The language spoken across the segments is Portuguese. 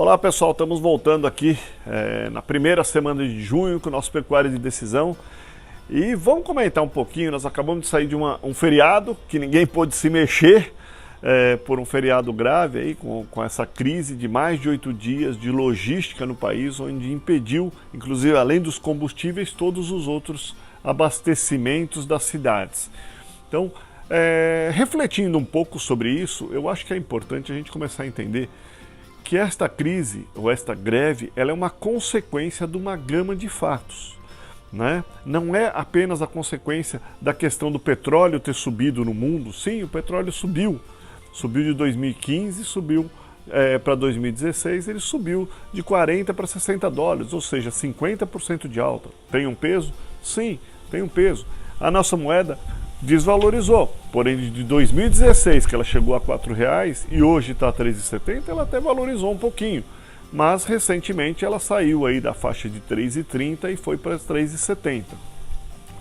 Olá pessoal, estamos voltando aqui na primeira semana de junho com o nosso Pecuária de Decisão e vamos comentar um pouquinho. Nós acabamos de sair de um feriado que ninguém pôde se mexer por um feriado grave aí, com essa crise de mais de 8 dias de logística no país, onde impediu, inclusive além dos combustíveis, todos os outros abastecimentos das cidades. Então, refletindo um pouco sobre isso, eu acho que é importante a gente começar a entender que esta crise, ou esta greve, ela é uma consequência de uma gama de fatos, né? Não é apenas a consequência da questão do petróleo ter subido no mundo. Sim, o petróleo subiu de 2015, subiu para 2016, ele subiu de 40 para 60 dólares, ou seja, 50% de alta. Tem um peso? Sim, tem um peso. A nossa moeda desvalorizou, porém de 2016, que ela chegou a R$4 e hoje está a R$3,70, ela até valorizou um pouquinho, mas recentemente ela saiu aí da faixa de R$3,30 e foi para R$3,70,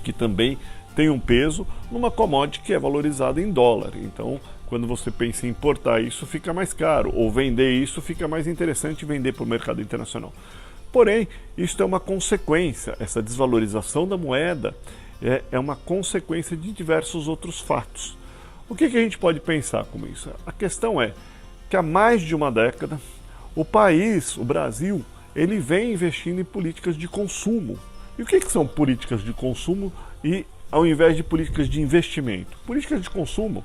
que também tem um peso numa commodity que é valorizada em dólar. Então, quando você pensa em importar isso, fica mais caro, ou vender isso, fica mais interessante vender para o mercado internacional. Porém, isso é uma consequência, essa desvalorização da moeda é uma consequência de diversos outros fatos. O que a gente pode pensar com isso? A questão é que há mais de uma década, o país, o Brasil, ele vem investindo em políticas de consumo. E o que são políticas de consumo ao invés de políticas de investimento? Políticas de consumo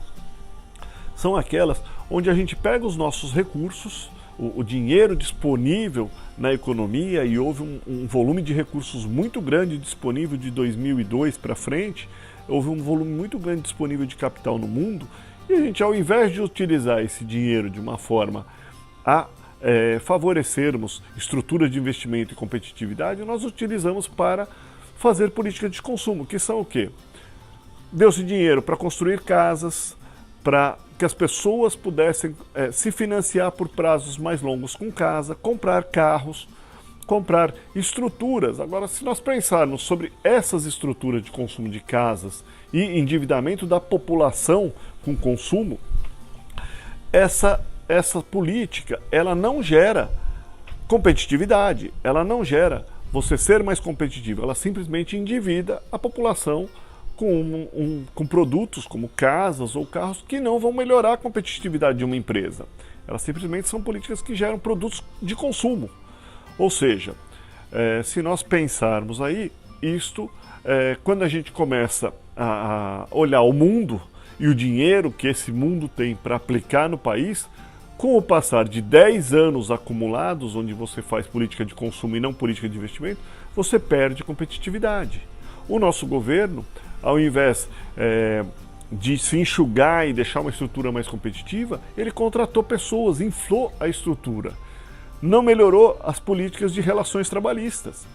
são aquelas onde a gente pega os nossos recursos, o dinheiro disponível na economia, e houve um volume de recursos muito grande disponível de 2002 para frente, houve um volume muito grande disponível de capital no mundo, e a gente, ao invés de utilizar esse dinheiro de uma forma a favorecermos estruturas de investimento e competitividade, nós utilizamos para fazer políticas de consumo, que são o quê? Deu-se dinheiro para construir casas, para que as pessoas pudessem se financiar por prazos mais longos com casa, comprar carros, comprar estruturas. Agora, se nós pensarmos sobre essas estruturas de consumo de casas e endividamento da população com consumo, essa política, ela não gera competitividade, ela não gera você ser mais competitivo, ela simplesmente endivida a população com produtos como casas ou carros que não vão melhorar a competitividade de uma empresa. Elas simplesmente são políticas que geram produtos de consumo. Ou seja, se nós pensarmos aí, quando a gente começa a olhar o mundo e o dinheiro que esse mundo tem para aplicar no país, com o passar de 10 anos acumulados, onde você faz política de consumo e não política de investimento, você perde competitividade. O nosso governo, ao invés de se enxugar e deixar uma estrutura mais competitiva, ele contratou pessoas, inflou a estrutura. Não melhorou as políticas de relações trabalhistas.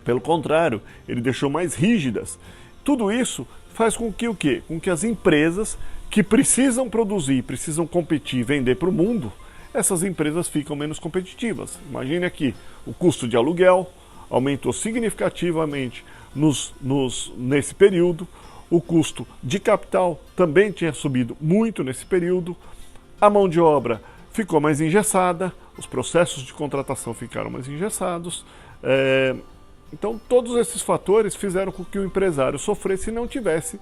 Pelo contrário, ele deixou mais rígidas. Tudo isso faz com que o quê? Com que as empresas que precisam produzir, precisam competir e vender para o mundo, essas empresas ficam menos competitivas. Imagine aqui, o custo de aluguel aumentou significativamente nesse período, o custo de capital também tinha subido muito nesse período, a mão de obra ficou mais engessada, os processos de contratação ficaram mais engessados, então todos esses fatores fizeram com que o empresário sofresse e não tivesse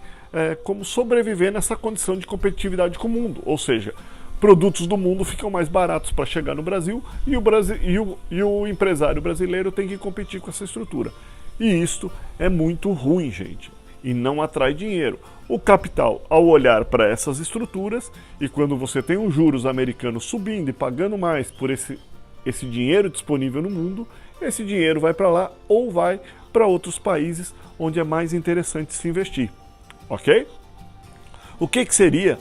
como sobreviver nessa condição de competitividade com o mundo, ou seja, produtos do mundo ficam mais baratos para chegar no Brasil e o empresário brasileiro tem que competir com essa estrutura. E isto é muito ruim, gente, e não atrai dinheiro. O capital, ao olhar para essas estruturas, e quando você tem os juros americanos subindo e pagando mais por esse dinheiro disponível no mundo, esse dinheiro vai para lá ou vai para outros países onde é mais interessante se investir. Ok? O que seria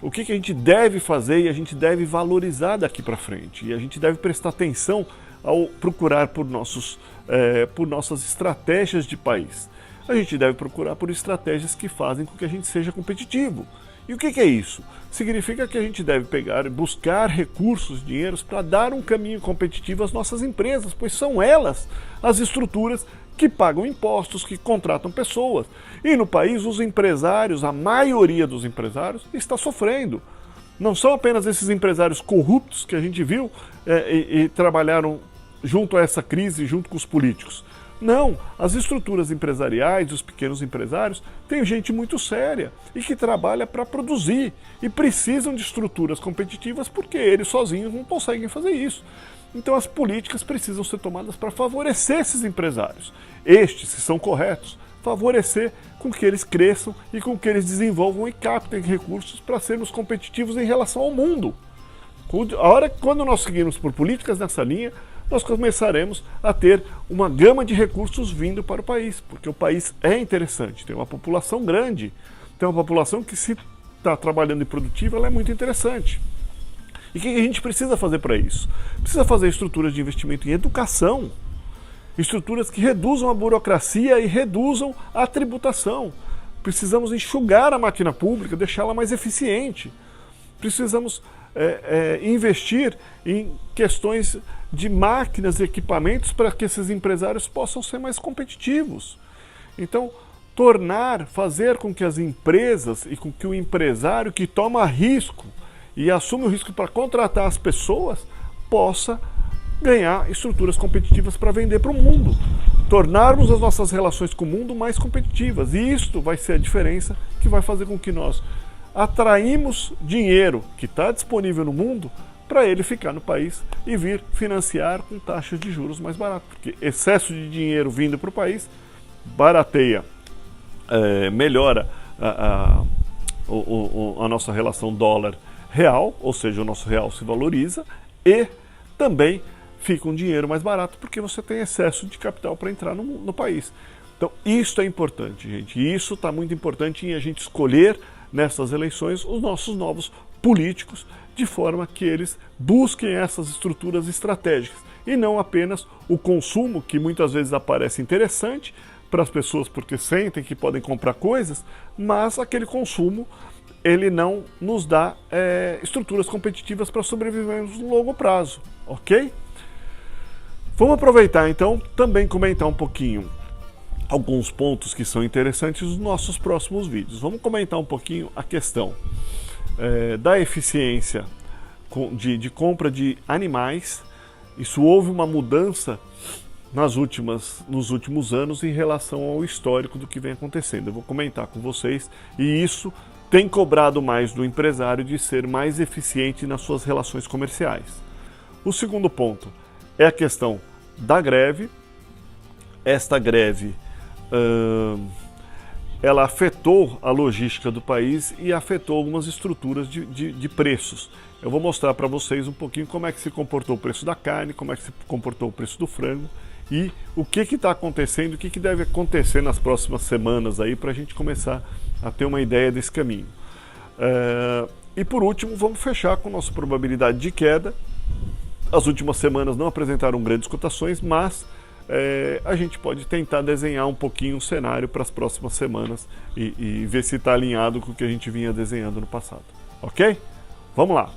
o que a gente deve fazer e a gente deve valorizar daqui para frente? E a gente deve prestar atenção ao procurar por nossas estratégias de país. A gente deve procurar por estratégias que fazem com que a gente seja competitivo. E o que é isso? Significa que a gente deve pegar e buscar recursos, dinheiros, para dar um caminho competitivo às nossas empresas, pois são elas as estruturas que pagam impostos, que contratam pessoas. E no país, os empresários, a maioria dos empresários, está sofrendo. Não são apenas esses empresários corruptos que a gente viu e trabalharam junto a essa crise, junto com os políticos. Não, as estruturas empresariais, os pequenos empresários, têm gente muito séria e que trabalha para produzir e precisam de estruturas competitivas porque eles sozinhos não conseguem fazer isso. Então as políticas precisam ser tomadas para favorecer esses empresários. Estes, se são corretos, favorecer com que eles cresçam e com que eles desenvolvam e captem recursos para sermos competitivos em relação ao mundo. Quando nós seguirmos por políticas nessa linha, nós começaremos a ter uma gama de recursos vindo para o país, porque o país é interessante, tem uma população grande, tem uma população que, se está trabalhando e produtiva, ela é muito interessante. E o que a gente precisa fazer para isso? Precisa fazer estruturas de investimento em educação, estruturas que reduzam a burocracia e reduzam a tributação. Precisamos enxugar a máquina pública, deixá-la mais eficiente. Precisamos investir em questões de máquinas e equipamentos para que esses empresários possam ser mais competitivos. Então, fazer com que as empresas e com que o empresário que toma risco e assume o risco para contratar as pessoas possa ganhar estruturas competitivas para vender para o mundo. Tornarmos as nossas relações com o mundo mais competitivas. E isto vai ser a diferença que vai fazer com que nós atraímos dinheiro que está disponível no mundo para ele ficar no país e vir financiar com taxas de juros mais baratas. Porque excesso de dinheiro vindo para o país barateia, melhora a nossa relação dólar-real, ou seja, o nosso real se valoriza e também fica um dinheiro mais barato porque você tem excesso de capital para entrar no país. Então isso é importante, gente. E isso está muito importante em a gente escolher nessas eleições os nossos novos políticos, de forma que eles busquem essas estruturas estratégicas e não apenas o consumo, que muitas vezes aparece interessante para as pessoas porque sentem que podem comprar coisas, mas aquele consumo ele não nos dá estruturas competitivas para sobrevivermos no longo prazo, ok? Vamos aproveitar então também comentar um pouquinho alguns pontos que são interessantes nos nossos próximos vídeos. Vamos comentar um pouquinho a questão da eficiência de compra de animais. Isso houve uma mudança nos últimos anos em relação ao histórico do que vem acontecendo. Eu vou comentar com vocês e isso tem cobrado mais do empresário de ser mais eficiente nas suas relações comerciais. O segundo ponto é a questão da greve. Esta greve ela afetou a logística do país e afetou algumas estruturas de preços. Eu vou mostrar para vocês um pouquinho como é que se comportou o preço da carne, como é que se comportou o preço do frango e o que está acontecendo, o que deve acontecer nas próximas semanas aí para a gente começar a ter uma ideia desse caminho. E por último, vamos fechar com nossa probabilidade de queda. As últimas semanas não apresentaram grandes cotações, mas a gente pode tentar desenhar um pouquinho o cenário para as próximas semanas e ver se está alinhado com o que a gente vinha desenhando no passado. Ok? Vamos lá!